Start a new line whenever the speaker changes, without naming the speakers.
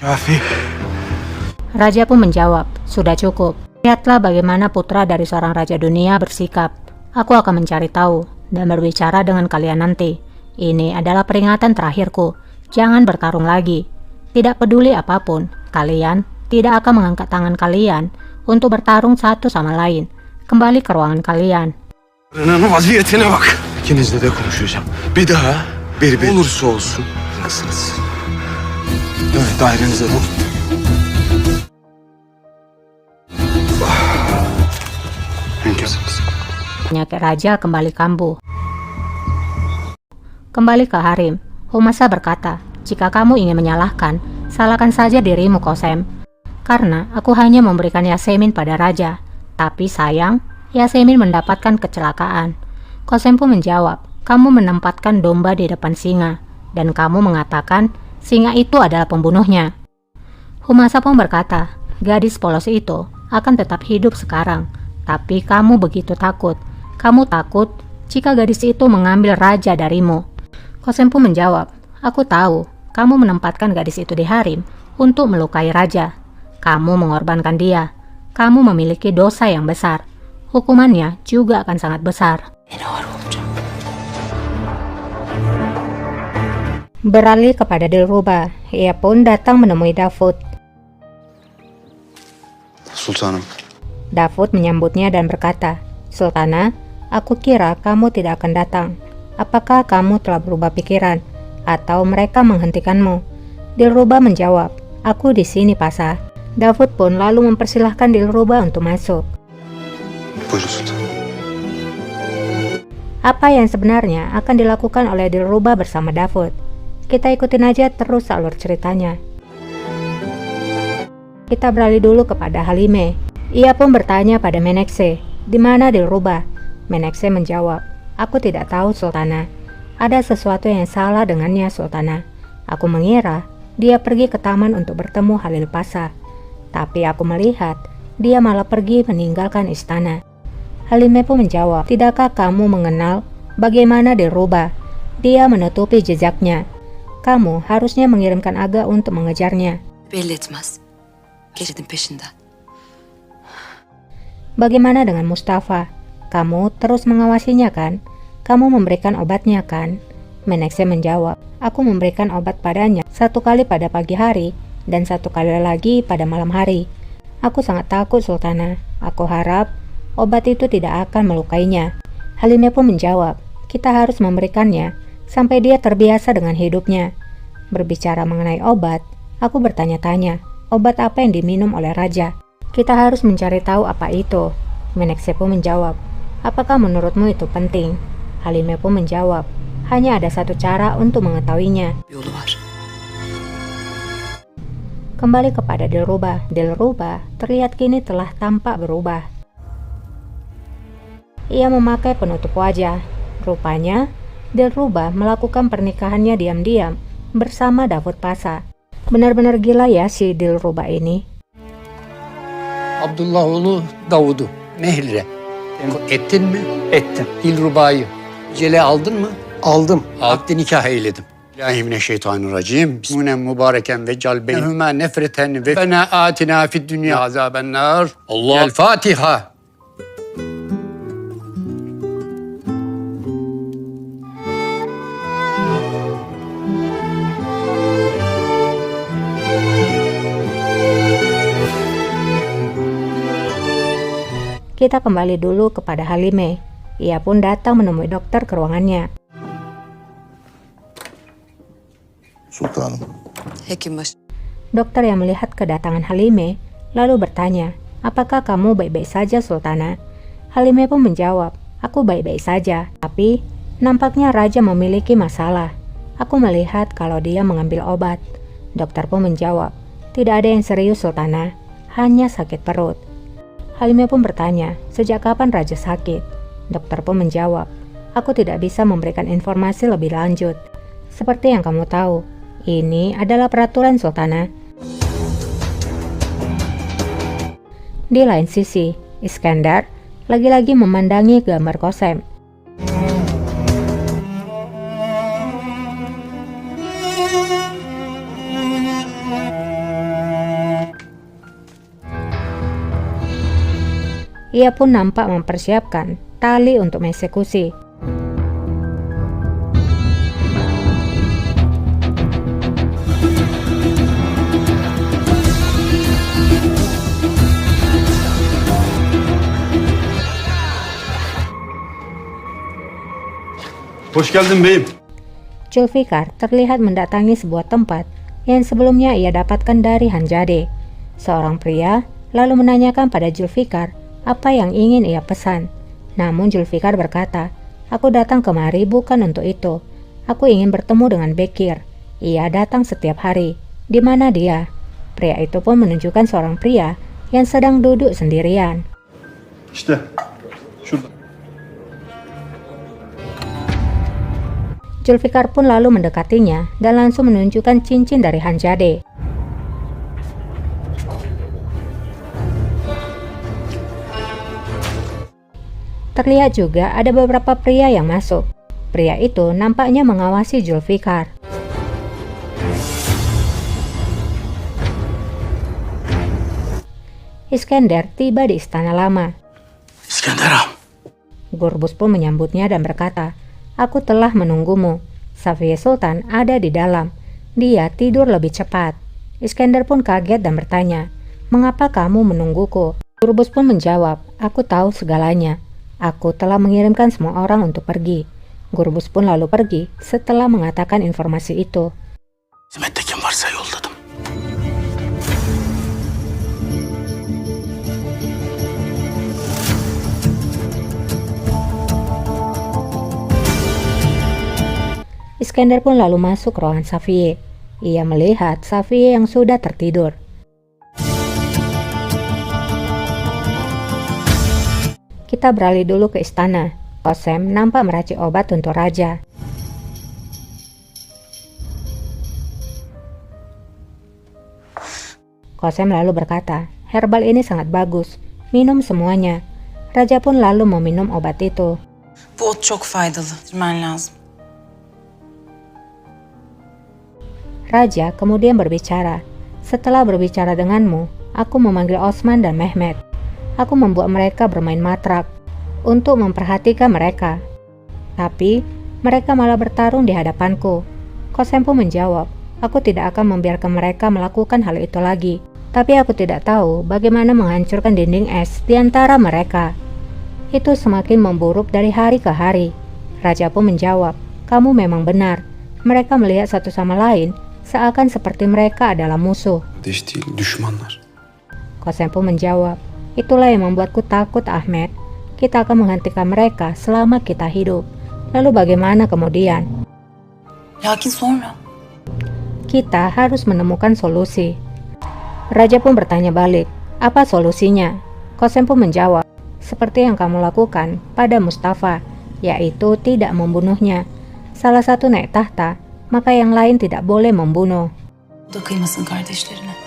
Kafi.
Raja pun menjawab, sudah cukup. Lihatlah bagaimana putra dari seorang raja dunia bersikap. Aku akan mencari tahu dan berbicara dengan kalian nanti. Ini adalah peringatan terakhirku. Jangan bertarung lagi. Tidak peduli apapun, kalian tidak akan mengangkat tangan kalian untuk bertarung satu sama lain. Kembali ke ruangan kalian.
Karının vaziyetine bak. İkinizle de konuşacağım. Bir daha bir olursa olsun. Nasılsınız? Evet, dairenize doğru. Hünkârımız.
Penyakit raja kembali kambuh. Kembali ke harem, Humasa berkata, jika kamu ingin menyalahkan, salahkan saja dirimu, Kosem. Karena aku hanya memberikan Yasemin pada raja. Tapi sayang, Yasemin mendapatkan kecelakaan. Kosem pun menjawab, kamu menempatkan domba di depan singa. Dan kamu mengatakan, singa itu adalah pembunuhnya. Humasa pun berkata, gadis polos itu akan tetap hidup sekarang. Tapi kamu begitu takut. Kamu takut jika gadis itu mengambil raja darimu. Kosem pun menjawab, aku tahu kamu menempatkan gadis itu di harem untuk melukai raja. Kamu mengorbankan dia. Kamu memiliki dosa yang besar. Hukumannya juga akan sangat besar. Beralih kepada Dilruba, ia pun datang menemui Davud.
Sultanım.
Davud menyambutnya dan berkata, Sultana, aku kira kamu tidak akan datang. Apakah kamu telah berubah pikiran? Atau mereka menghentikanmu? Dilruba menjawab, aku di sini, Pasa. Davud pun lalu mempersilahkan Dilruba untuk masuk.
Buyurun Sultan.
Apa yang sebenarnya akan dilakukan oleh Dilruba bersama Davud? Kita ikutin aja terus alur ceritanya. Kita beralih dulu kepada Halime. Ia pun bertanya pada Menekse, di mana Dilruba? Menekse menjawab, aku tidak tahu, Sultana. Ada sesuatu yang salah dengannya, Sultana. Aku mengira dia pergi ke taman untuk bertemu Halil Pasa. Tapi aku melihat dia malah pergi meninggalkan istana. Halime pun menjawab, tidakkah kamu mengenal bagaimana Dilruba? Dia menutupi jejaknya. Kamu harusnya mengirimkan Aga untuk mengejarnya.
Belli etmez. Geçidin peşinden.
Bagaimana dengan Mustafa? Kamu terus mengawasinya kan? Kamu memberikan obatnya kan? Menekse menjawab, aku memberikan obat padanya 1 kali pada pagi hari dan 1 kali lagi pada malam hari. Aku sangat takut, Sultana. Aku harap obat itu tidak akan melukainya. Halime pun menjawab, kita harus memberikannya sampai dia terbiasa dengan hidupnya. Berbicara mengenai obat, aku bertanya-tanya, obat apa yang diminum oleh raja? Kita harus mencari tahu apa itu. Menekse pun menjawab, apakah menurutmu itu penting? Halime pun menjawab, hanya ada satu cara untuk mengetahuinya.
Yolu var.
Kembali kepada Dilruba. Dilruba terlihat kini telah tampak berubah. Ia memakai penutup wajah. Rupanya, Dilruba melakukan pernikahannya diam-diam bersama Davud Pasa. Benar-benar gila ya si Dilruba ini.
Abdullah oğlu Davud'u Mehir'e. Ettin mi? Ettim. Dilruba'yı Cele aldın mı?
Aldım.
Akdi nikah eyledim. Bismillahirrahmanirrahim. Bismillah mübareken ve cal beynehuma nefreten ve fena atina fid dünya azaben nar. Allah. El Fatiha.
Kita kembali dulu kepada Halime. Ia pun datang menemui dokter ke ruangannya.
Sultanım.
Hekimbaşı.
Dokter yang melihat kedatangan Halime lalu bertanya, apakah kamu baik-baik saja, Sultana? Halime pun menjawab, aku baik-baik saja, tapi nampaknya raja memiliki masalah. Aku melihat kalau dia mengambil obat. Dokter pun menjawab, tidak ada yang serius, Sultana, hanya sakit perut. Halime pun bertanya, sejak kapan raja sakit? Dokter pun menjawab, aku tidak bisa memberikan informasi lebih lanjut. Seperti yang kamu tahu, ini adalah peraturan, Sultana. Di lain sisi, Iskandar lagi-lagi memandangi gambar Kosem. Ia pun nampak mempersiapkan tali untuk mengeksekusi.
Hoş geldin beyim.
Zulfikar terlihat mendatangi sebuah tempat yang sebelumnya ia dapatkan dari Hanzade. Seorang pria lalu menanyakan pada Zulfikar apa yang ingin ia pesan. Namun Zulfikar berkata, "Aku datang kemari bukan untuk itu. Aku ingin bertemu dengan Bekir. Ia datang setiap hari. Di mana dia?" Pria itu pun menunjukkan seorang pria yang sedang duduk sendirian.
İşte şurada.
Zulfikar pun lalu mendekatinya dan langsung menunjukkan cincin dari Hanzade. Terlihat juga ada beberapa pria yang masuk. Pria itu nampaknya mengawasi Zulfikar. Iskandar tiba di istana lama.
İskender ağam.
Gurbuz pun menyambutnya dan berkata, "Aku telah menunggumu. Safiye Sultan ada di dalam. Dia tidur lebih cepat." Iskandar pun kaget dan bertanya, "Mengapa kamu menungguku?" Gurbuz pun menjawab, "Aku tahu segalanya. Aku telah mengirimkan semua orang untuk pergi." Gurbuz pun lalu pergi setelah mengatakan informasi itu.
Hizmette kim varsa yolladım.
Iskandar pun lalu masuk ruangan Safiye. Ia melihat Safiye yang sudah tertidur. Kita beralih dulu ke istana. Qasem nampak meracik obat untuk raja. Qasem lalu berkata, "Herbal ini sangat bagus. Minum semuanya." Raja pun lalu meminum obat itu.
Bu ot çok faydalı. Bilmen lazım.
Raja kemudian berbicara, "Setelah berbicara denganmu, aku memanggil Osman dan Mehmet. Aku membuat mereka bermain matrak untuk memperhatikan mereka. Tapi mereka malah bertarung di hadapanku." Qasem pun menjawab, "Aku tidak akan membiarkan mereka melakukan hal itu lagi. Tapi aku tidak tahu bagaimana menghancurkan dinding es di antara mereka. Itu semakin memburuk dari hari ke hari." Raja pun menjawab, "Kamu memang benar. Mereka melihat satu sama lain seakan seperti mereka adalah musuh."
Kardeş değil, düşmanlar.
Qasem pun menjawab, "Itulah yang membuatku takut, Ahmed. Kita akan menghentikan mereka selama kita hidup. Lalu bagaimana kemudian?
Lakin sonra.
Kita harus menemukan solusi." Raja pun bertanya balik, "Apa solusinya?" Qasem pun menjawab, "Seperti yang kamu lakukan pada Mustafa, yaitu tidak membunuhnya. Salah satu naik tahta, maka yang lain tidak boleh membunuh."
Bu da kıymasın kardeşlerine.